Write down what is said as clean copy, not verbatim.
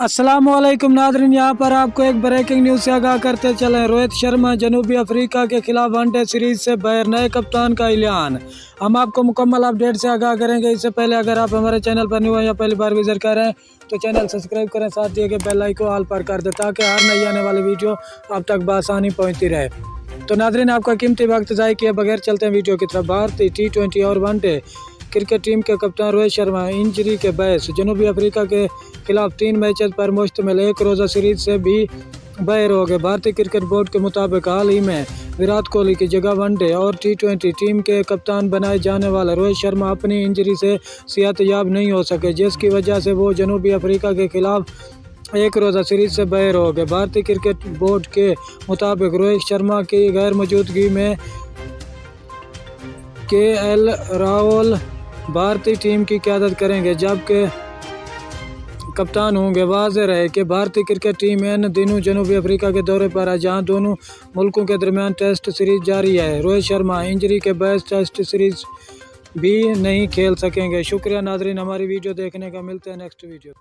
अस्सलामुअलैकुम नाज़रीन, यहाँ पर आपको एक ब्रेकिंग न्यूज़ से आगाह करते चलें। रोहित शर्मा जनूबी अफ्रीका के खिलाफ वनडे सीरीज से बाहर, नए कप्तान का ऐलान। हम आपको मुकम्मल अपडेट से आगाह करेंगे। इससे पहले अगर आप हमारे चैनल पर न्यू हैं या पहली बार विजिट कर रहे हैं तो चैनल सब्सक्राइब करें, साथ दिए गए बेल आइकन को ऑल पर कर दें ताकि हर नई आने वाली वीडियो आप तक बआसानी पहुँचती रहे। तो नाज़रीन, आपका कीमती वक्त ज़ाय किए बगैर चलते हैं वीडियो की तरफ। भारतीय T20 और वनडे क्रिकेट टीम के कप्तान रोहित शर्मा इंजरी के बायस जनूबी अफ्रीका के खिलाफ 3 मैचेस पर मुश्तमिल एक रोज़ा सीरीज से भी बाहर हो गए। भारतीय क्रिकेट बोर्ड के मुताबिक हाल ही में विराट कोहली की जगह वनडे और T20 टीम के कप्तान बनाए जाने वाले रोहित शर्मा अपनी इंजरी से सेहतयाब नहीं हो सके, जिसकी वजह से वो जनूबी अफ्रीका के खिलाफ एक रोज़ा सीरीज से बाहर हो गए। भारतीय क्रिकेट बोर्ड के मुताबिक रोहित शर्मा की गैर मौजूदगी में KL राहुल भारतीय टीम की क़यादत करेंगे जबकि कप्तान होंगे। वाज़ेह रहे कि भारतीय क्रिकेट टीम इन दिनों जनूबी अफ्रीका के दौरे पर है, जहां दोनों मुल्कों के दरमियान टेस्ट सीरीज जारी है। रोहित शर्मा इंजरी के बायस टेस्ट सीरीज भी नहीं खेल सकेंगे। शुक्रिया नाज़रीन, हमारी वीडियो देखने का। मिलते हैं नेक्स्ट वीडियो।